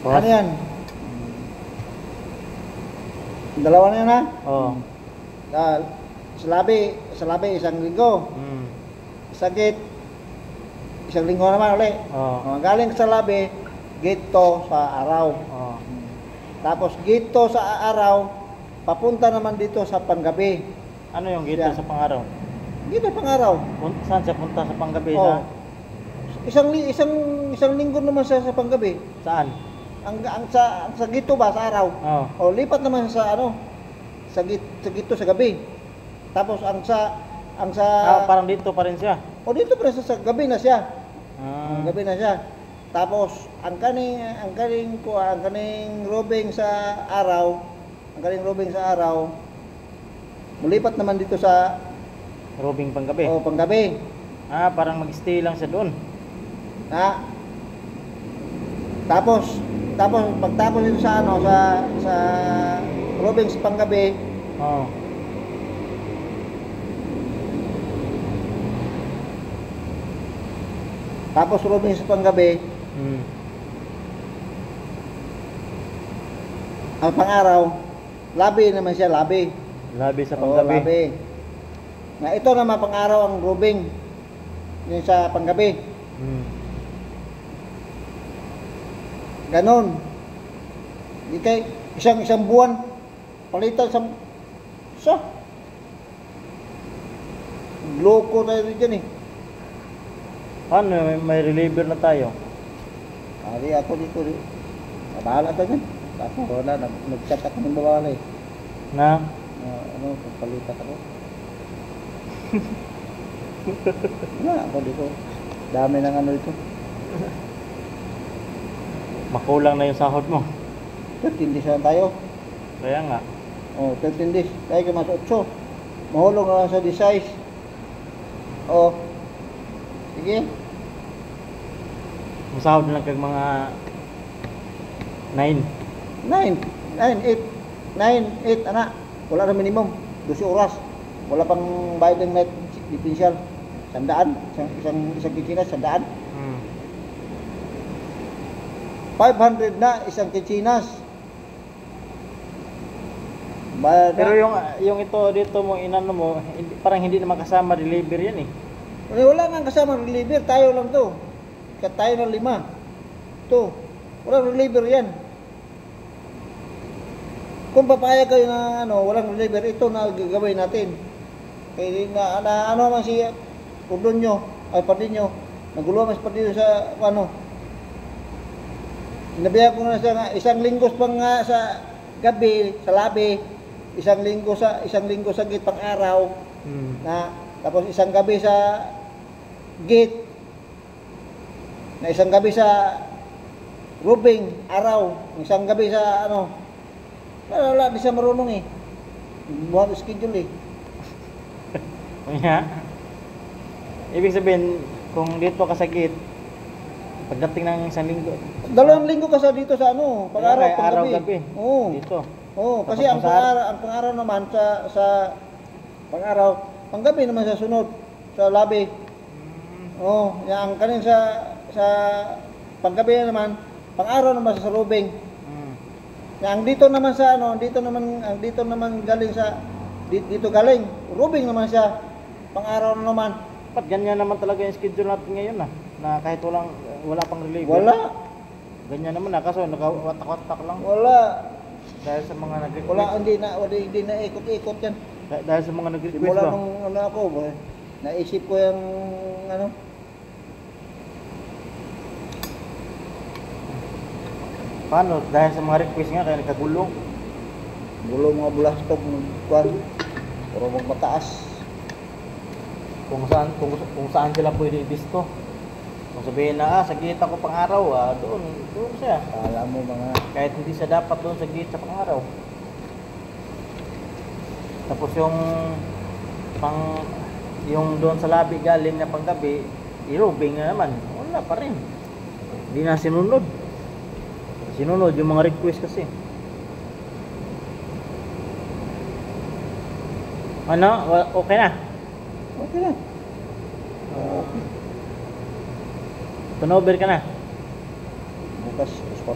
Ano yan? Dalawa na yan ha? Oo. Sa labi, isang linggo. Sakit, isang linggo naman ulit. Galing sa labi, gito sa araw. Tapos gito sa araw, papunta naman dito sa panggabi. Ano yung gito sa pangaraw? Gito pangaraw. Saan siya punta sa panggabi? Isang linggo naman siya sa panggabi. Saan? Sa gito ba sa araw? Lipat naman sa sa gito sa gabi. Tapos parang dito pa rin siya. Dito pa rin sa gabi na siya. Gabi na siya. Tapos ang kaning robing sa araw, mulipat naman dito sa robing panggabi. Panggabi. Parang mag-stay lang siya doon. Tapos pagtapos dito sa sa robing sa panggabi. Tapos robing sa panggabi. Ang pangaraw, labi naman siya, labi. Labi sa panggabi. Labi. Ito naman pangaraw ang robing. Yung sa panggabi. Ganon. Ikay, isang buwan, palitan sa loko tayo dyan eh. Ano, may reliever na tayo. Ako dito. Bahala tayo dyan. Tapos wala, nag-chat ako ng babae. Pagpalitan ako. Ako dito. Dami ng ito. Makulang na yung sahod mo. 13 days na tayo. Kaya nga. 13 days. Tayo ka mas 8. Mahulog na lang sa 16. Sige. Masahod na lang kag mga 9, 8, anak. Wala na minimum. 12 oras. Wala pang bayad ng net differential. 100. Isang kikinas, 100. 500 na isang kikinas. Pero yung ito dito mo inano mo, parang hindi naman kasama reliever yan eh. Wala nang kasama reliever, tayo lang to. Tayo ng 5. To. Wala reliever yan. Kung papayag kayo na walang reliever, ito na gagawin natin. Kaya ano man si Pardinyo, nagulo man si Pardinyo sa sinabihan ko na siya nga, isang linggo pang sa gabi, sa labi, isang linggo sa gate pang araw, tapos isang gabi sa gate, na isang gabi sa rubing, araw, isang gabi sa wala, di siya marunong eh. Buhat schedule eh. Ibig sabihin, kung dito ka sa gate, pagdating ng isang linggo, 2 linggo ka sa dito sa pang-araw, araw-gabi. Dito. Kasi ang pang-araw naman sa pang-araw, pang-gabi naman sa sunod, sa labi. Yang kanin sa pang-gabi naman, pang-araw naman sa rubing. Yang dito naman dito naman galing dito galing, rubing naman siya, pang-araw na naman. Ba't ganyan naman talaga yung schedule natin ngayon na kahit wala pang reliever? Wala. Ganyan naman kaso nakawatak-watak lang. Wala. Dahil sa mga nag-request. Wala, hindi na ikot-ikot yan. Dahil sa mga nag-request ba? Simula nung ako, naisip ko yung Paano? Dahil sa mga request nga kaya nagkagulong. Gulo mga bulastok, puro magmataas. Kung saan sila pwede ibisto. Kung sabihin na sa gate ako pang araw, doon siya. Kala mo kahit hindi siya dapat doon sa gate sa pang araw. Tapos yung doon sa labi galing na panggabi, irubing na naman. Wala pa rin. Hindi na sinunod yung mga request kasi. Okay na? Okay na. Turnover ka na? Bukas, 4.